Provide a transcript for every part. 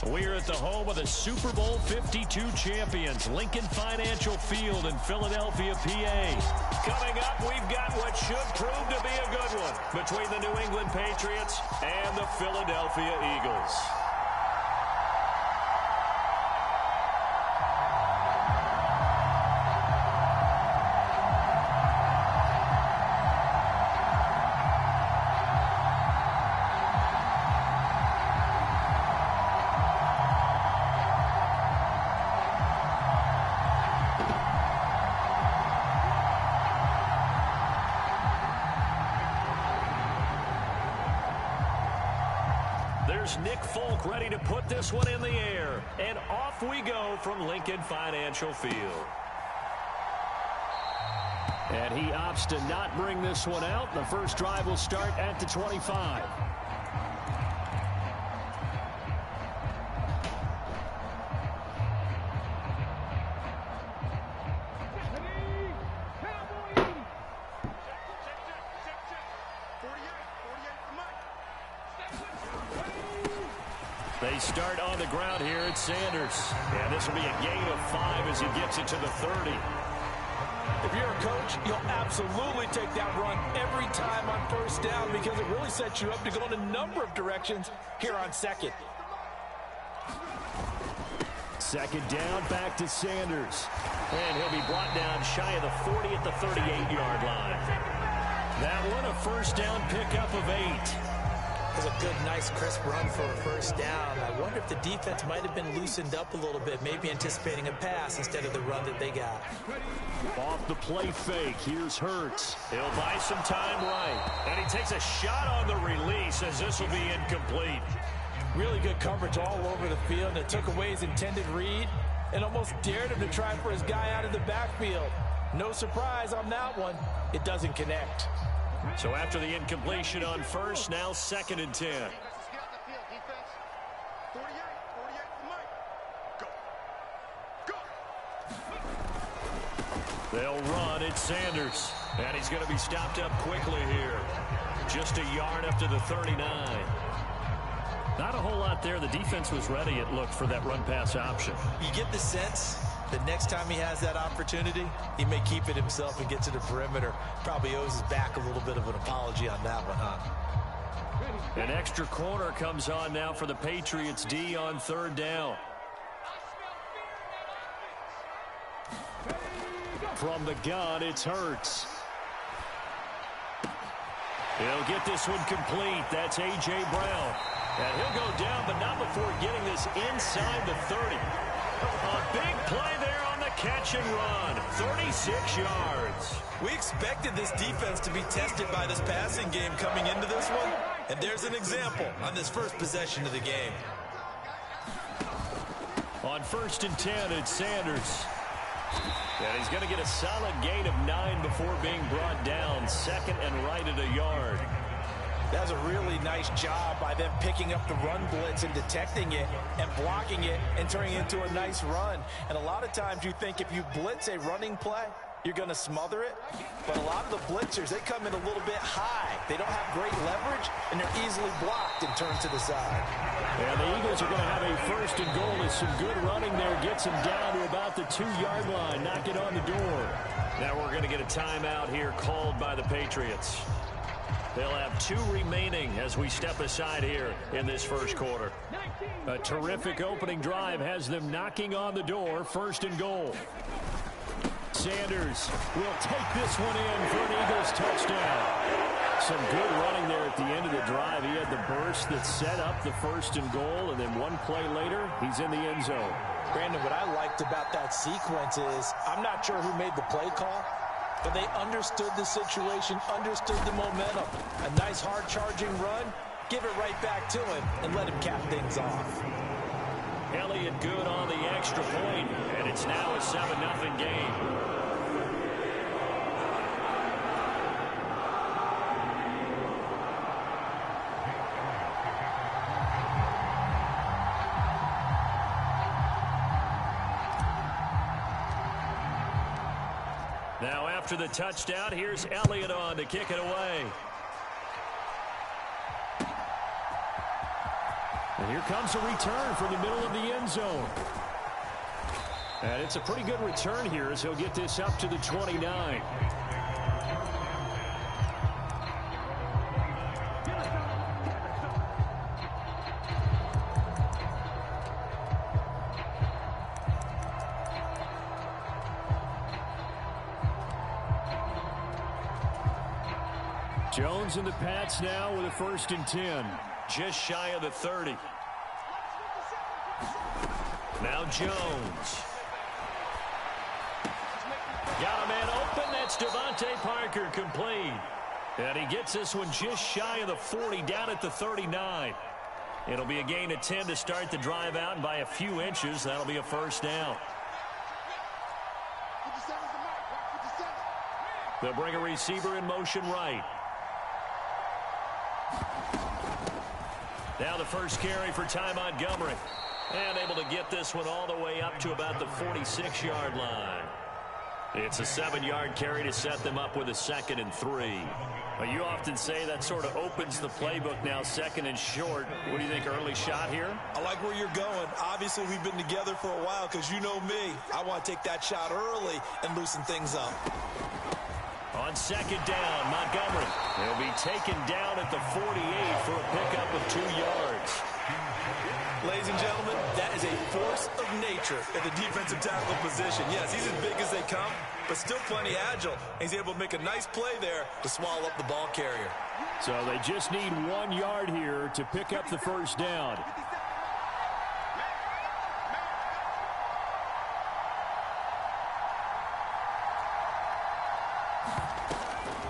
We're at the home of the Super Bowl 52 champions, Lincoln Financial Field in Philadelphia, PA. Coming up, we've got what should prove to be a good one between the New England Patriots and the Philadelphia Eagles. Nick Folk ready to put this one in the air. And off we go from Lincoln Financial Field. And he opts to not bring this one out. The first drive will start at the 25. They start on the ground here at Sanders. And this will be a gain of 5 as he gets it to the 30. If you're a coach, you'll absolutely take that run every time on first down because it really sets you up to go in a number of directions here on second. Second down, back to Sanders. And he'll be brought down shy of the 40 at the 38-yard line. That one, a first down pickup of 8. Was a good, nice, crisp run for a first down. I wonder if the defense might have been loosened up a little bit, maybe anticipating a pass instead of the run that they got. Off the play fake, here's Hurts. He'll buy some time right. And he takes a shot on the release as this will be incomplete. Really good coverage all over the field. It took away his intended read and almost dared him to try for his guy out of the backfield. No surprise on that one. It doesn't connect. So after the incompletion on first, now 2nd and 10. They'll run at Sanders. And he's going to be stopped up quickly here. Just a yard up to the 39. Not a whole lot there. The defense was ready, it looked, for that run-pass option. You get the sense the next time he has that opportunity, he may keep it himself and get to the perimeter. Probably owes his back a little bit of an apology on that one, huh? An extra corner comes on now for the Patriots D on 3rd down. From the gun, it's Hurts. He'll get this one complete. That's A.J. Brown. And he'll go down, but not before getting this inside the 30. A big play there on the catch and run. 36 yards. We expected this defense to be tested by this passing game coming into this one. And there's an example on this first possession of the game. On 1st and 10, it's Sanders. And he's going to get a solid gain of 9 before being brought down. 2nd and right at a yard. That's a really nice job by them picking up the run blitz and detecting it and blocking it and turning it into a nice run. And a lot of times you think if you blitz a running play, you're going to smother it. But a lot of the blitzers, they come in a little bit high. They don't have great leverage, and they're easily blocked and turned to the side. And the Eagles are going to have a 1st and goal as some good running there gets him down to about the 2-yard line. Knock it on the door. Now we're going to get a timeout here called by the Patriots. They'll have 2 remaining as we step aside here in this first quarter. A terrific opening drive has them knocking on the door. 1st and goal. Sanders will take this one in for an Eagles touchdown. Some good running there at the end of the drive. He had the burst that set up the 1st and goal, and then one play later, he's in the end zone. Brandon, what I liked about that sequence is I'm not sure who made the play call, but they understood the situation, understood the momentum. A nice hard-charging run, give it right back to him, and let him cap things off. Elliott good on the extra point, and it's now a 7-0 game. Now after the touchdown, here's Elliott on to kick it away. And here comes a return from the middle of the end zone. And it's a pretty good return here as he'll get this up to the 29. Jones in the Pats now with a 1st and 10. Just shy of the 30. Now Jones. Got a man open. That's Devontae Parker, complete. And he gets this one just shy of the 40, down at the 39. It'll be a gain of 10 to start the drive out, and by a few inches, that'll be a 1st down. They'll bring a receiver in motion right. Now the first carry for Ty Montgomery. And able to get this one all the way up to about the 46-yard line. It's a 7-yard carry to set them up with a 2nd and 3. Well, you often say that sort of opens the playbook now, 2nd and short. What do you think, early shot here? I like where you're going. Obviously, we've been together for a while because you know me. I want to take that shot early and loosen things up. On 2nd down, Montgomery. He'll be taken down at the 48 for a pickup of 2 yards. Ladies and gentlemen, that is a force of nature at the defensive tackle position. Yes, he's as big as they come, but still plenty agile. He's able to make a nice play there to swallow up the ball carrier. So they just need 1 yard here to pick up the 1st down.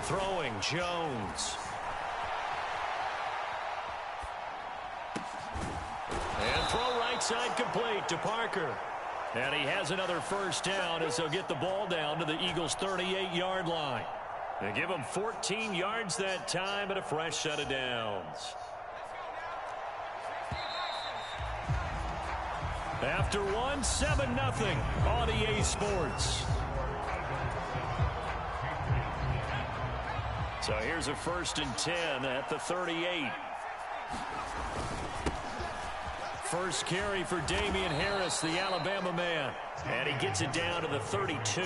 Throwing, Jones. And throw right side complete to Parker. And he has another 1st down as he'll get the ball down to the Eagles' 38-yard line. They give him 14 yards that time and a fresh set of downs. After one, 7-0 on EA Sports. So here's a 1st and 10 at the 38. First carry for Damian Harris, the Alabama man. And he gets it down to the 32.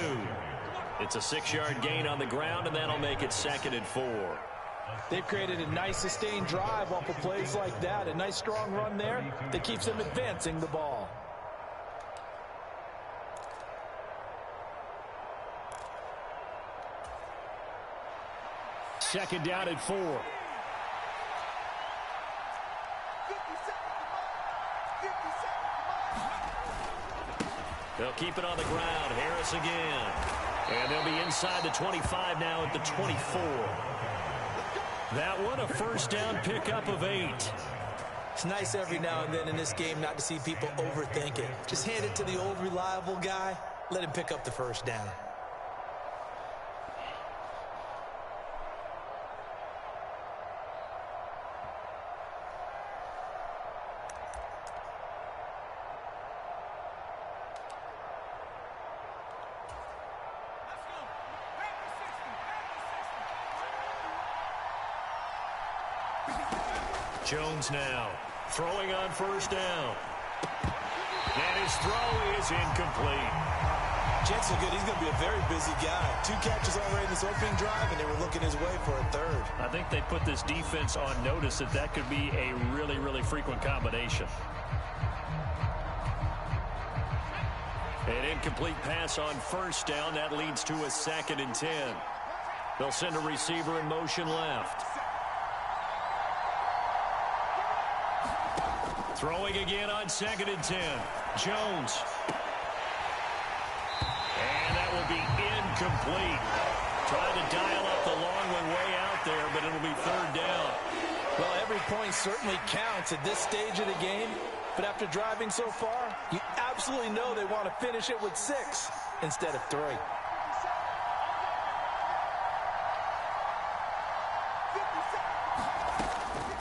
It's a 6-yard gain on the ground, and that'll make it 2nd and 4. They've created a nice sustained drive off of plays like that. A nice strong run there that keeps them advancing the ball. Second down at 4. They'll keep it on the ground. Harris again. And they'll be inside the 25 now at the 24. That one, a 1st down pickup of 8. It's nice every now and then in this game not to see people overthink it. Just hand it to the old reliable guy. Let him pick up the 1st down. Jones now throwing on 1st down. And his throw is incomplete. Jets are good. He's going to be a very busy guy. 2 catches already in this opening drive, and they were looking his way for a 3rd. I think they put this defense on notice that that could be a really, really frequent combination. An incomplete pass on 1st down. That leads to a 2nd and 10. They'll send a receiver in motion left. Throwing again on 2nd and 10. Jones. And that will be incomplete. Trying to dial up the long one way out there, but it'll be 3rd down. Well, every point certainly counts at this stage of the game. But after driving so far, you absolutely know they want to finish it with 6 instead of 3.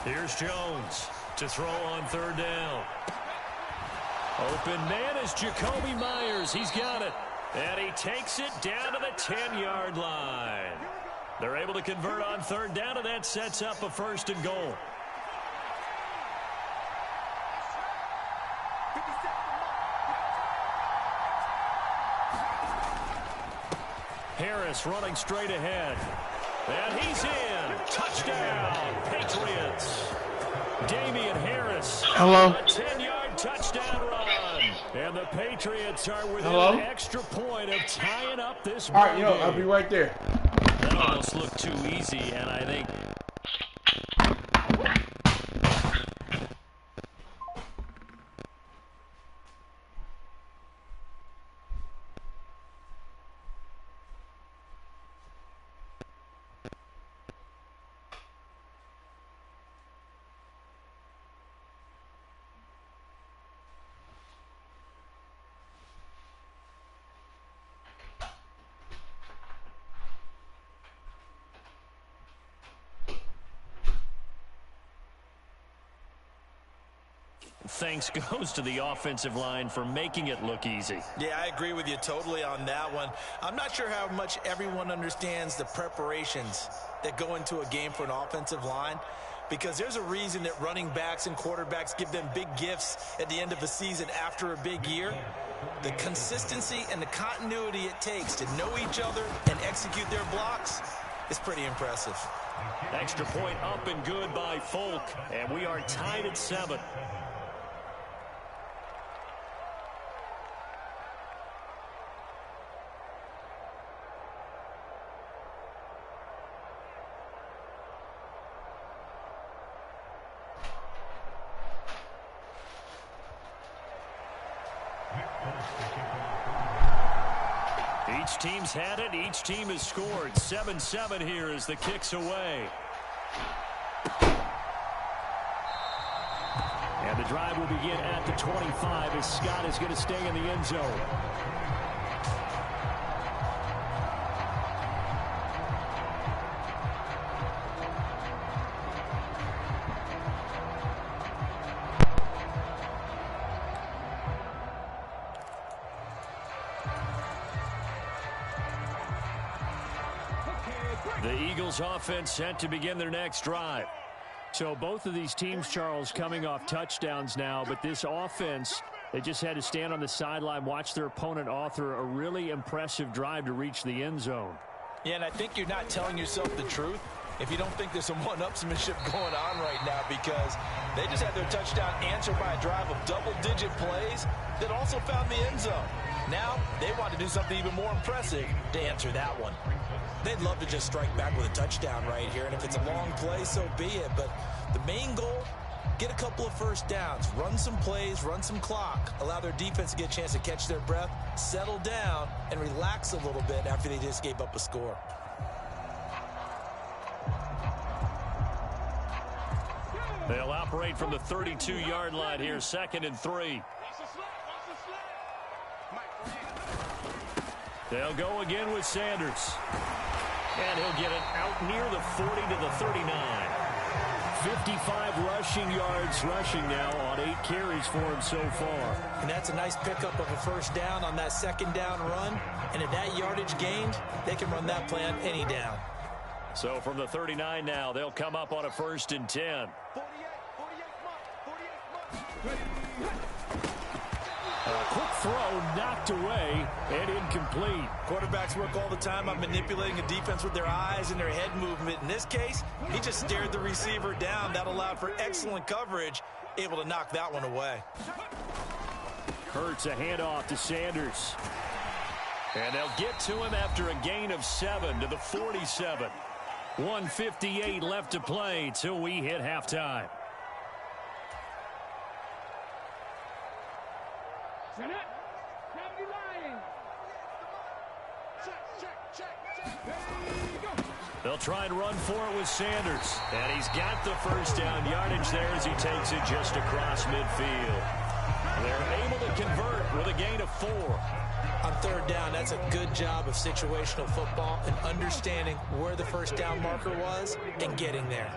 Here's Jones to throw on 3rd down. Open man is Jacoby Myers. He's got it. And he takes it down to the 10-yard line. They're able to convert on 3rd down, and that sets up a 1st and goal. Harris running straight ahead. And he's in. Touchdown, Patriots. Damian Harris. Hello. A 10-yard touchdown run. And the Patriots are within an extra point of tying up this ball. All right, I'll be right there. That almost looked too easy, and I think thanks goes to the offensive line for making it look easy. Yeah, I agree with you totally on that one. I'm not sure how much everyone understands the preparations that go into a game for an offensive line, because there's a reason that running backs and quarterbacks give them big gifts at the end of a season after a big year. The consistency and the continuity it takes to know each other and execute their blocks is pretty impressive. Extra point up and good by Folk, and we are tied at 7. Each team's had it. Each team has scored. 7-7 here as the kick's away. And the drive will begin at the 25 as Scott is going to stay in the end zone. The Eagles offense set to begin their next drive. So both of these teams, Charles, coming off touchdowns now, but this offense, they just had to stand on the sideline, watch their opponent author a really impressive drive to reach the end zone. Yeah, and I think you're not telling yourself the truth if you don't think there's some one-upsmanship going on right now, because they just had their touchdown answered by a drive of double-digit plays that also found the end zone. Now they want to do something even more impressive to answer that one. They'd love to just strike back with a touchdown right here, and if it's a long play, so be it. But the main goal, get a couple of first downs, run some plays, run some clock, allow their defense to get a chance to catch their breath, settle down, and relax a little bit after they just gave up a score. They'll operate from the 32-yard line here, 2nd and 3. They'll go again with Sanders. And he'll get it out near the 40 to the 39. 55 rushing yards rushing now on 8 carries for him so far. And that's a nice pickup of a first down on that second down run. And at that yardage gained, they can run that play on any down. So from the 39 now, they'll come up on a 1st and 10. A quick throw knocked away and incomplete. Quarterbacks work all the time on manipulating a defense with their eyes and their head movement. In this case, he just stared the receiver down. That allowed for excellent coverage, able to knock that one away. Hurts a handoff to Sanders. And they'll get to him after a gain of 7 to the 47. 1:58 left to play till we hit halftime. They'll try and run for it with Sanders. And he's got the first down yardage there as he takes it just across midfield. They're able to convert with a gain of 4. On 3rd down, that's a good job of situational football and understanding where the first down marker was and getting there.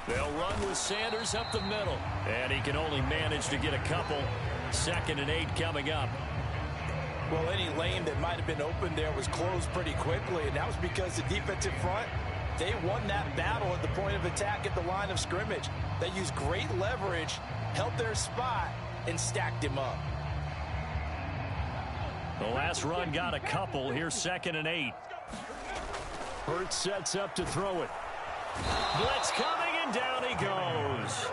They'll run with Sanders up the middle. And he can only manage to get a couple. 2nd and 8 coming up. Well, any lane that might have been open there was closed pretty quickly, and that was because the defensive front, they won that battle at the point of attack at the line of scrimmage. They used great leverage, held their spot, and stacked him up. The last run got a couple. Here's 2nd and 8. Hurts sets up to throw it. Blitz coming, and down he goes.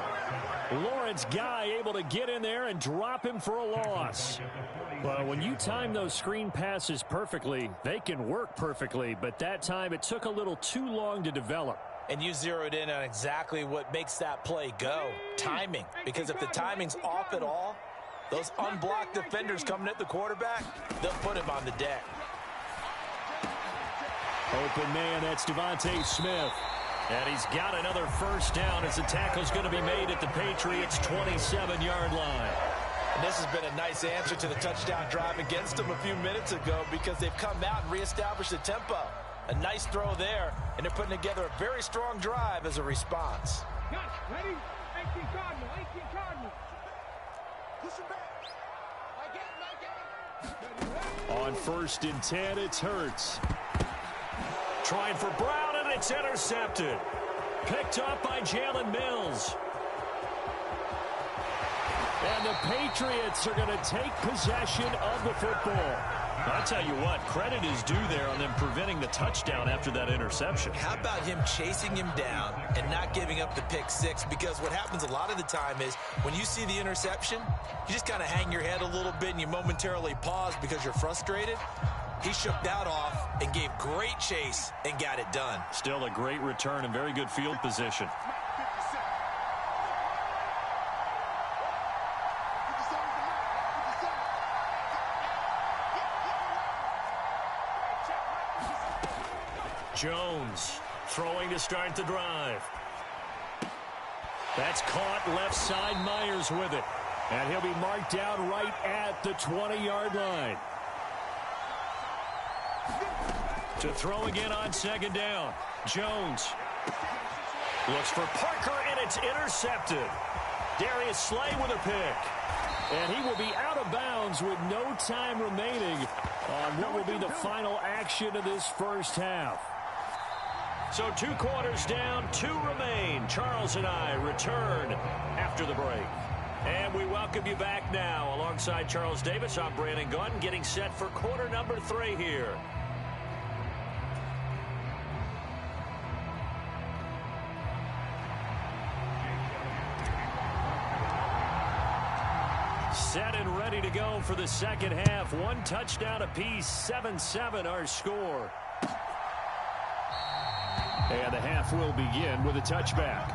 Lawrence Guy able to get in there and drop him for a loss. Well, when you time those screen passes perfectly, they can work perfectly, but that time it took a little too long to develop. And you zeroed in on exactly what makes that play go. Timing. Because if the timing's off at all, those unblocked defenders coming at the quarterback, they'll put him on the deck. Open man, that's Devontae Smith. And he's got another first down as the tackle's going to be made at the Patriots' 27-yard line. And this has been a nice answer to the touchdown drive against them a few minutes ago because they've come out and reestablished the tempo. A nice throw there, and they're putting together a very strong drive as a response. Ready? 18 Cardinal, 18 Cardinal. Push him back. On 1st and 10, it's Hurts. Trying for Brown, and it's intercepted. Picked up by Jalen Mills. And the Patriots are going to take possession of the football. I'll tell you what, credit is due there on them preventing the touchdown after that interception. How about him chasing him down and not giving up the pick six? Because what happens a lot of the time is when you see the interception, you just kind of hang your head a little bit and you momentarily pause because you're frustrated. He shook that off and gave great chase and got it done. Still a great return and very good field position. Jones throwing to start the drive. That's caught left side. Myers with it. And he'll be marked down right at the 20-yard line. To throw again on 2nd down. Jones looks for Parker, and it's intercepted. Darius Slay with a pick. And he will be out of bounds with no time remaining on what will be the final action of this first half. So 2 quarters down, 2 remain. Charles and I return after the break. And we welcome you back now. Alongside Charles Davis, I'm Brandon Gunn, getting set for quarter number 3 here. Set and ready to go for the second half. 1 touchdown apiece, 7-7 our score. And the half will begin with a touchback.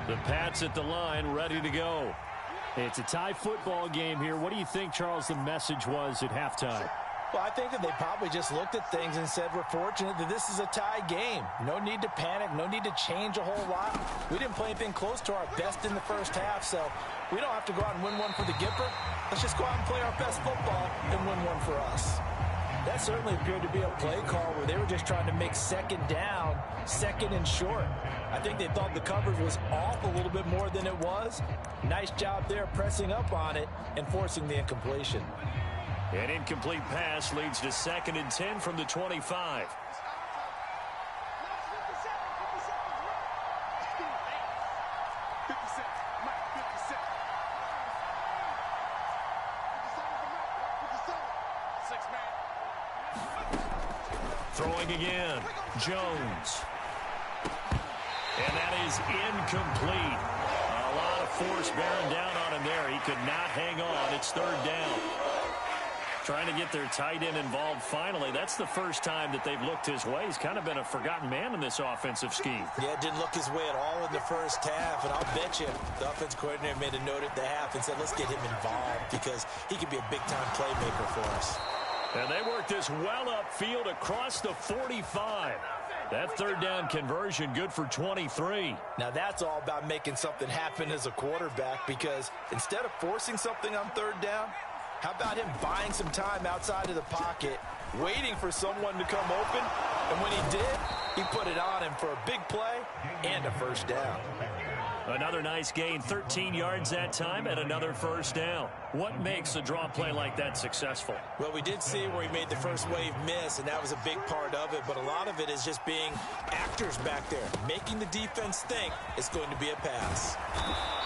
The Pats at the line, ready to go. It's a tie football game here. What do you think, Charles, the message was at halftime? Well, I think that they probably just looked at things and said, we're fortunate that this is a tie game. No need to panic. No need to change a whole lot. We didn't play anything close to our best in the first half, so we don't have to go out and win one for the Gipper. Let's just go out and play our best football and win one for us. That certainly appeared to be a play call where they were just trying to make 2nd down, 2nd and short. I think they thought the coverage was off a little bit more than it was. Nice job there pressing up on it and forcing the incompletion. An incomplete pass leads to 2nd and 10 from the 25. Throwing again, Jones. And that is incomplete. A lot of force bearing down on him there. He could not hang on. It's 3rd down. Trying to get their tight end involved finally. That's the first time that they've looked his way. He's kind of been a forgotten man in this offensive scheme. Yeah, it didn't look his way at all in the first half. And I'll bet you the offense coordinator made a note at the half and said, let's get him involved because he could be a big-time playmaker for us. And they work this well upfield across the 45. That 3rd down conversion good for 23. Now that's all about making something happen as a quarterback because instead of forcing something on 3rd down, how about him buying some time outside of the pocket, waiting for someone to come open, and when he did, he put it on him for a big play and a first down. Another nice gain, 13 yards that time, and another first down. What makes a draw play like that successful? Well, we did see where he made the first wave miss, and that was a big part of it. But a lot of it is just being actors back there, making the defense think it's going to be a pass.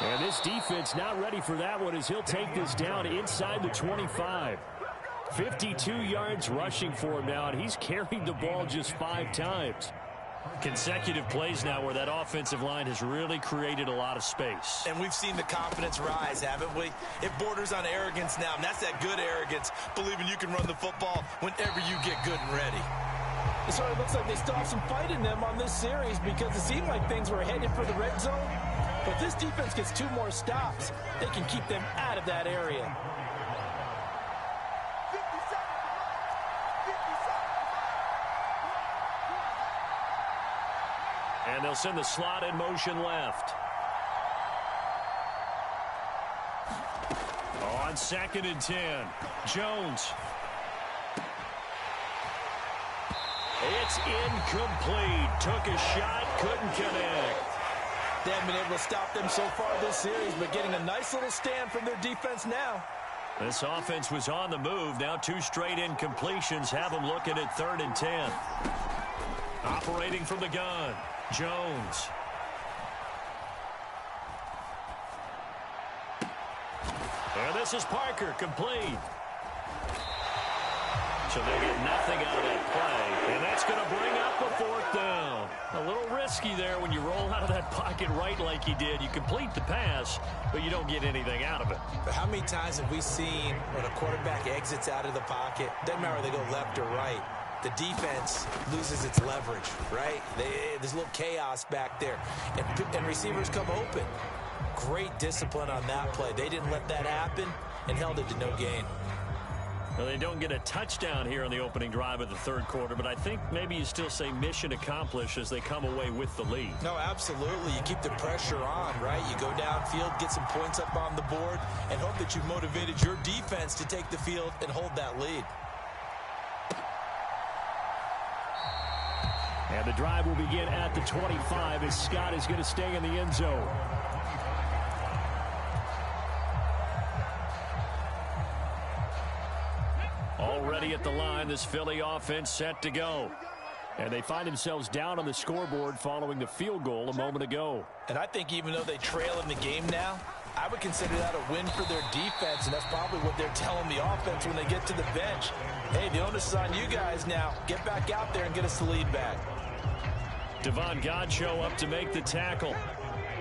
And this defense not ready for that one as he'll take this down inside the 25. 52 yards rushing for him now, and he's carried the ball just 5 times. Consecutive plays now where that offensive line has really created a lot of space. And we've seen the confidence rise, haven't we? It borders on arrogance now, and that's that good arrogance, believing you can run the football whenever you get good and ready. It sort of looks like they still have some fight in them on this series because it seemed like things were headed for the red zone. But if this defense gets 2 more stops, they can keep them out of that area. And they'll send the slot in motion left. On 2nd and 10, Jones. It's incomplete. Took a shot, couldn't connect. They haven't been able to stop them so far this series, but getting a nice little stand from their defense now. This offense was on the move. Now 2 straight incompletions have them looking at 3rd and 10. Operating from the gun, Jones. And this is Parker, complete. So they get nothing out of that play, and that's going to bring up a 4th down. A little risky there when you roll out of that pocket right like he did. You complete the pass, but you don't get anything out of it. But how many times have we seen when a quarterback exits out of the pocket, doesn't matter whether they go left or right, the defense loses its leverage, right? There's a little chaos back there, and receivers come open. Great discipline on that play. They didn't let that happen and held it to no gain. Well, they don't get a touchdown here on the opening drive of the 3rd quarter, but I think maybe you still say mission accomplished as they come away with the lead. No, absolutely. You keep the pressure on, right? You go downfield, get some points up on the board, and hope that you've motivated your defense to take the field and hold that lead. And the drive will begin at the 25 as Scott is going to stay in the end zone. Already at the line, this Philly offense set to go. And they find themselves down on the scoreboard following the field goal a moment ago. And I think even though they trail in the game now, I would consider that a win for their defense, and that's probably what they're telling the offense when they get to the bench. Hey, the onus is on you guys now. Get back out there and get us the lead back. Devon Godchaux up to make the tackle.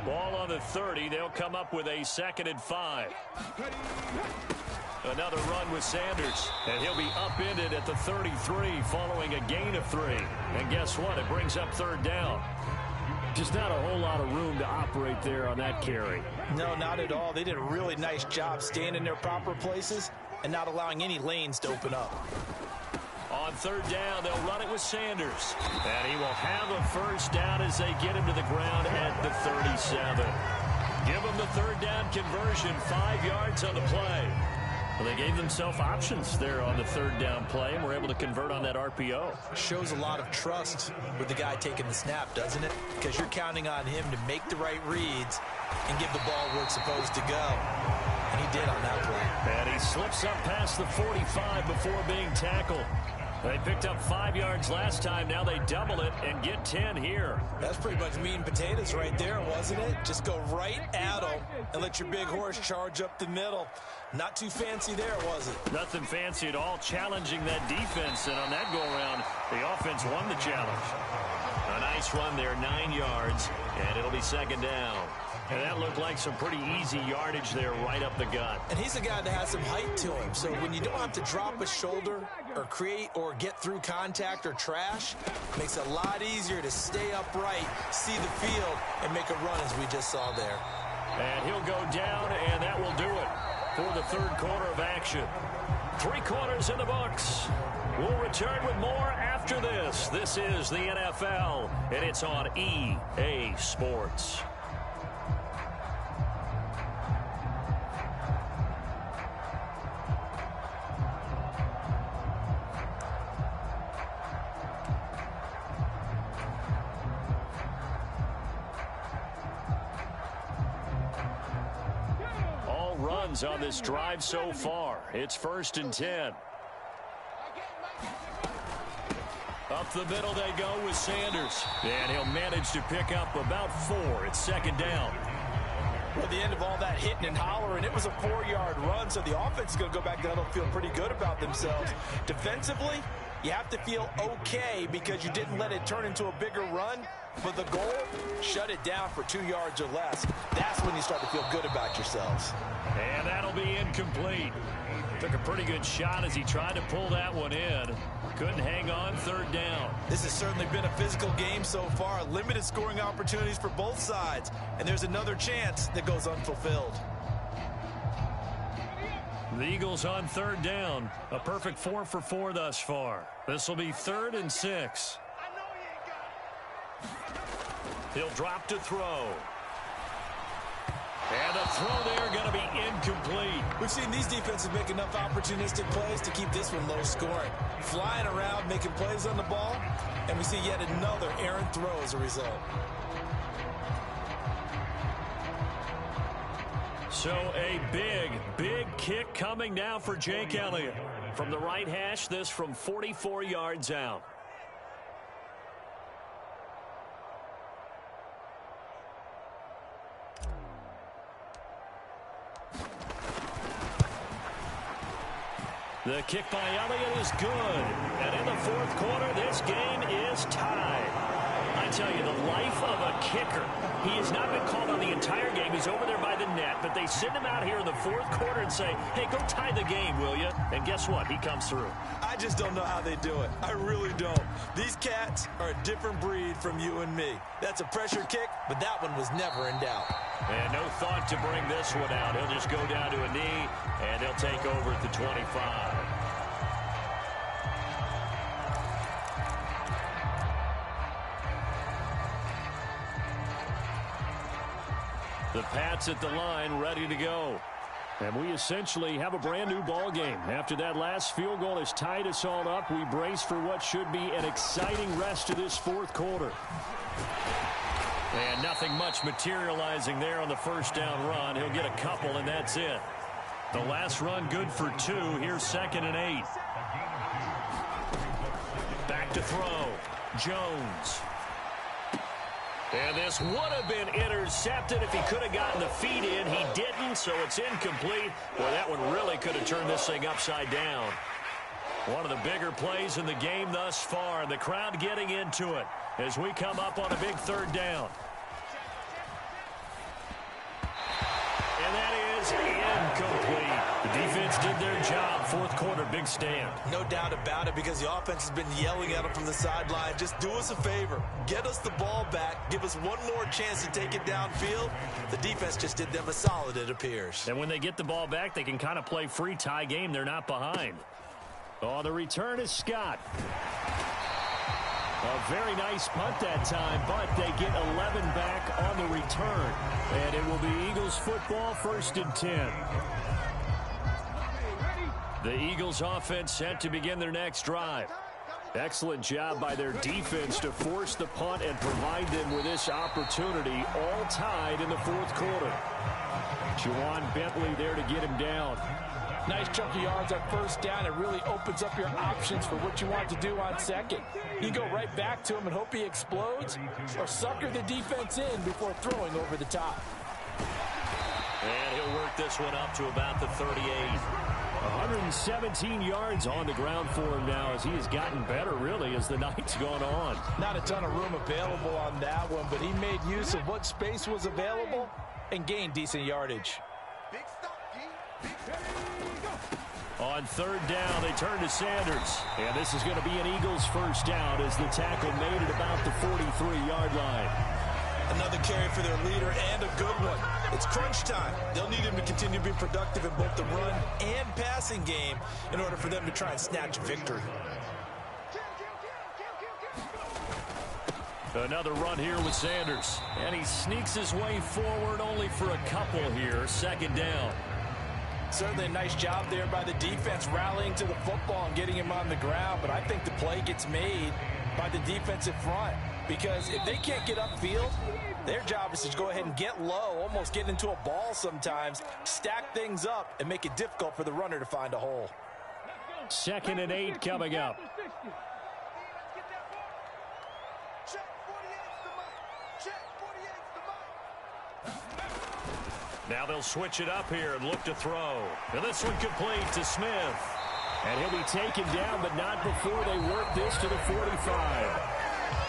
Ball on the 30. They'll come up with a 2nd and 5. Another run with Sanders, and he'll be upended at the 33 following a gain of 3. And guess what? It brings up 3rd down. Just not a whole lot of room to operate there on that carry. No, not at all. They did a really nice job staying in their proper places and not allowing any lanes to open up. On 3rd down, they'll run it with Sanders. And he will have a first down as they get him to the ground at the 37. Give him the 3rd down conversion, 5 yards on the play. Well, they gave themselves options there on the 3rd down play and were able to convert on that RPO. Shows a lot of trust with the guy taking the snap, doesn't it? Because you're counting on him to make the right reads and give the ball where it's supposed to go. And he did on that play. And he slips up past the 45 before being tackled. They picked up 5 yards last time. Now they double it and get 10 here. That's pretty much meat and potatoes right there, wasn't it? Just go right at them and let your big horse charge up the middle. Not too fancy there, was it? Nothing fancy at all, challenging that defense. And on that go-around, the offense won the challenge. A nice run there, 9 yards, and it'll be 2nd down. And that looked like some pretty easy yardage there right up the gut. And he's a guy that has some height to him. So when you don't have to drop a shoulder or create or get through contact or trash, it makes it a lot easier to stay upright, see the field, and make a run as we just saw there. And he'll go down, and that will do it for the 3rd quarter of action. 3 quarters in the books. We'll return with more after this. This is the NFL, and it's on EA Sports. runs on this drive so far. It's 1st and 10. Up the middle they go with Sanders. And he'll manage to pick up about 4. It's 2nd down. Well, at the end of all that hitting and hollering, it was a 4-yard run, so the offense is going to go back down and feel pretty good about themselves. Defensively, you have to feel okay because you didn't let it turn into a bigger run. But the goal, shut it down for 2 yards or less. That's when you start to feel good about yourselves. And that'll be incomplete. Took a pretty good shot as he tried to pull that one in. Couldn't hang on, 3rd down. This has certainly been a physical game so far. Limited scoring opportunities for both sides. And there's another chance that goes unfulfilled. The Eagles on 3rd down. A perfect 4 for 4 thus far. This will be 3rd and 6. He'll drop to throw. And the throw there going to be incomplete. We've seen these defenses make enough opportunistic plays to keep this one low scoring. Flying around, making plays on the ball, and we see yet another errant throw as a result. So a big kick coming now for Jake Elliott. From the right hash, this from 44 yards out. The kick by Elliott is good. And in the 4th quarter, this game is tied. I tell you, the life of a kicker. He has not been called on the entire game. He's over there by the net, but they send him out here in the 4th quarter and say, hey, go tie the game, will you? And guess what? He comes through. I just don't know how they do it. I really don't. These cats are a different breed from you and me. That's a pressure kick, but that one was never in doubt. And no thought to bring this one out. He'll just go down to a knee, and he'll take over at the 25. The Pats at the line, ready to go. And we essentially have a brand new ball game. After that last field goal has tied us all up, we brace for what should be an exciting rest of this 4th quarter. And nothing much materializing there on the 1st down run. He'll get a couple, and that's it. The last run good for 2. Here's 2nd and 8. Back to throw. Jones. And this would have been intercepted if he could have gotten the feet in. He didn't, so it's incomplete. Boy, that one really could have turned this thing upside down. One of the bigger plays in the game thus far, and the crowd getting into it as we come up on a big 3rd down. And that is incomplete. The defense did their job. 4th quarter, big stand. No doubt about it, because the offense has been yelling at them from the sideline. Just do us a favor. Get us the ball back. Give us one more chance to take it downfield. The defense just did them a solid, it appears. And when they get the ball back, they can kind of play free tie game. They're not behind. Oh, the return is Scott. A very nice punt that time, but they get 11 back on the return. And it will be Eagles football, 1st and 10. The Eagles offense set to begin their next drive. Excellent job by their defense to force the punt and provide them with this opportunity, all tied in the 4th quarter. Juwan Bentley there to get him down. Nice chunk of yards on 1st down. It really opens up your options for what you want to do on 2nd. You can go right back to him and hope he explodes, or sucker the defense in before throwing over the top. And he'll work this one up to about the 38. 117 yards on the ground for him now as he has gotten better, really, as the night's gone on. Not a ton of room available on that one, but he made use of what space was available and gained decent yardage. On 3rd down, they turn to Sanders. And this is going to be an Eagles 1st down as the tackle made it about the 43-yard line. Another carry for their leader, and a good one. It's crunch time. They'll need him to continue to be productive in both the run and passing game in order for them to try and snatch a victory. Another run here with Sanders. And he sneaks his way forward only for a couple here. 2nd down. Certainly a nice job there by the defense rallying to the football and getting him on the ground, but I think the play gets made by the defensive front. because if they can't get upfield, their job is to go ahead and get low, almost get into a ball sometimes, stack things up, and make it difficult for the runner to find a hole. 2nd and 8 coming up. Now they'll switch it up here and look to throw. And this one complete to Smith. And he'll be taken down, but not before they work this to the 45.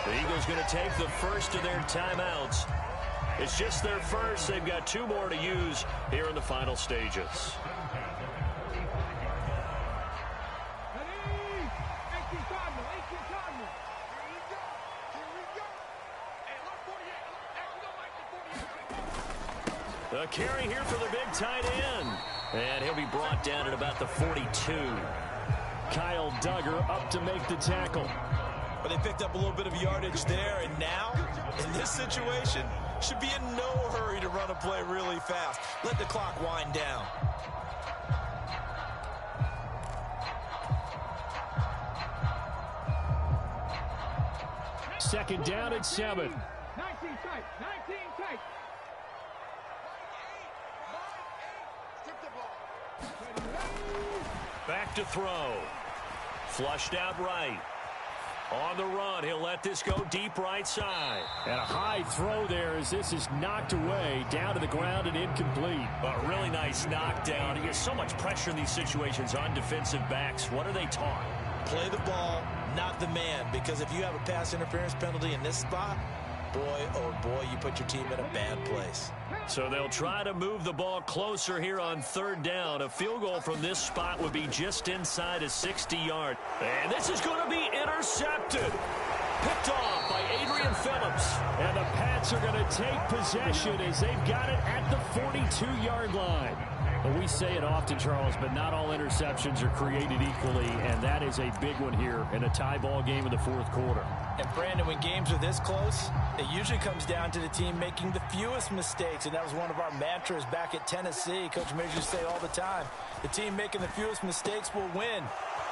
The Eagles going to take the first of their timeouts. It's just their first. They've got 2 more to use here in the final stages. The carry here for the big tight end. And he'll be brought down at about the 42. Kyle Duggar up to make the tackle. But they picked up a little bit of yardage there, and now, in this situation, should be in no hurry to run a play really fast. Let the clock wind down. Second down and 7. 19 tight, 19 tight. Back to throw. Flushed out right. On the run, he'll let this go deep right side. And a high throw there as this is knocked away, down to the ground and incomplete. A really nice knockdown. He has so much pressure in these situations on defensive backs. What are they taught? Play the ball, not the man, because if you have a pass interference penalty in this spot, boy, oh boy, you put your team in a bad place. So they'll try to move the ball closer here on 3rd down. A field goal from this spot would be just inside a 60-yard. And this is going to be intercepted. Picked off by Adrian Phillips. And the Pats are going to take possession as they've got it at the 42-yard line. Well, we say it often, Charles, but not all interceptions are created equally, and that is a big one here in a tie ball game in the 4th quarter. And, Brandon, when games are this close, it usually comes down to the team making the fewest mistakes, and that was one of our mantras back at Tennessee. Coach Mears used to say all the time, the team making the fewest mistakes will win.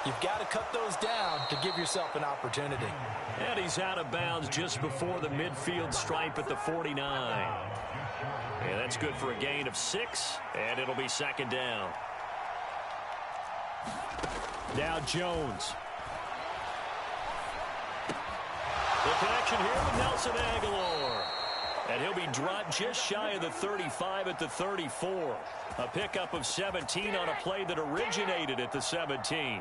You've got to cut those down to give yourself an opportunity. And he's out of bounds just before the midfield stripe at the 49. And that's good for a gain of 6, and it'll be 2nd down. Now Jones. The connection here with Nelson Aguilar. And he'll be dropped just shy of the 35 at the 34. A pickup of 17 on a play that originated at the 17.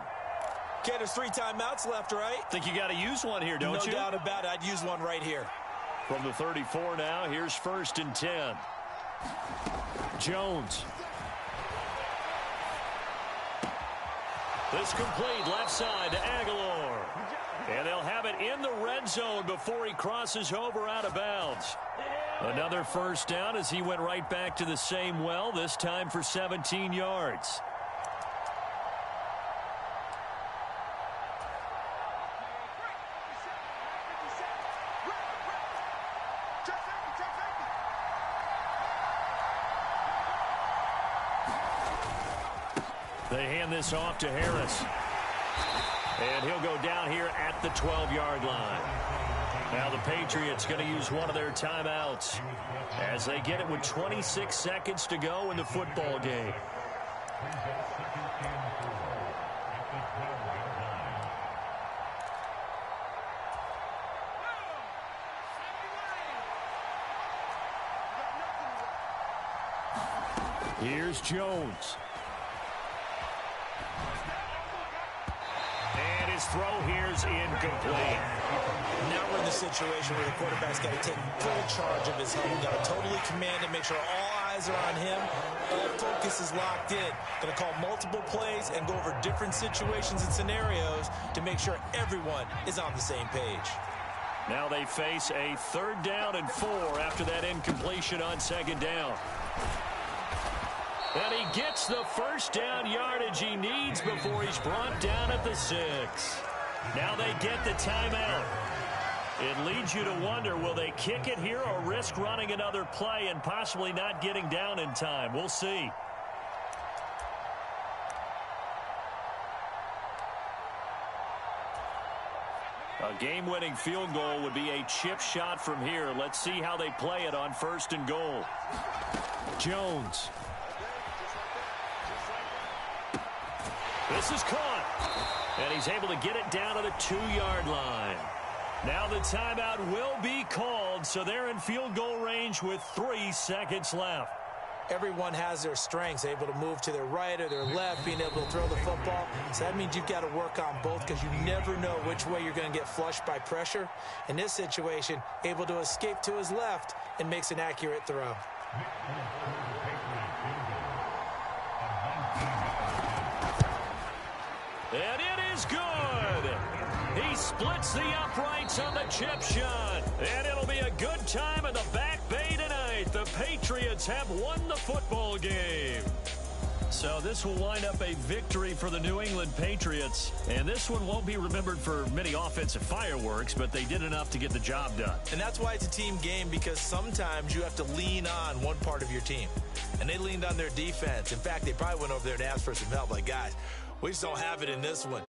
Okay, there's 3 timeouts left, right? Think you got to use one here, don't you? No doubt about it. I'd use one right here. From the 34 now, here's 1st and 10. Jones. This complete left side to Aguilar. And they'll have it in the red zone before he crosses over out of bounds. Another 1st down as he went right back to the same well, this time for 17 yards. They hand this off to Harris. And he'll go down here at the 12-yard line. Now the Patriots going to use one of their timeouts as they get it with 26 seconds to go in the football game. Here's Jones. And his throw here's incomplete. Now we're in the situation where the quarterback's got to take full charge of his home. Got to totally command it, make sure all eyes are on him. All focus is locked in. Going to call multiple plays and go over different situations and scenarios to make sure everyone is on the same page. Now they face a 3rd down and 4 after that incompletion on 2nd down. And he gets the 1st down yardage he needs before he's brought down at the 6. Now they get the timeout. It leads you to wonder, will they kick it here or risk running another play and possibly not getting down in time? We'll see. A game-winning field goal would be a chip shot from here. Let's see how they play it on 1st and goal. Jones. This is caught. And he's able to get it down to the 2-yard line. Now the timeout will be called, so they're in field goal range with 3 seconds left. Everyone has their strengths, able to move to their right or their left, being able to throw the football. So that means you've got to work on both because you never know which way you're going to get flushed by pressure. In this situation, able to escape to his left and makes an accurate throw. And it is good. He splits the uprights on the chip shot. And it'll be a good time in the Back Bay tonight. The Patriots have won the football game. So this will wind up a victory for the New England Patriots. And this one won't be remembered for many offensive fireworks, but they did enough to get the job done. And that's why it's a team game, because sometimes you have to lean on one part of your team. And they leaned on their defense. In fact, they probably went over there and asked for some help. Like, guys, we just don't have it in this one.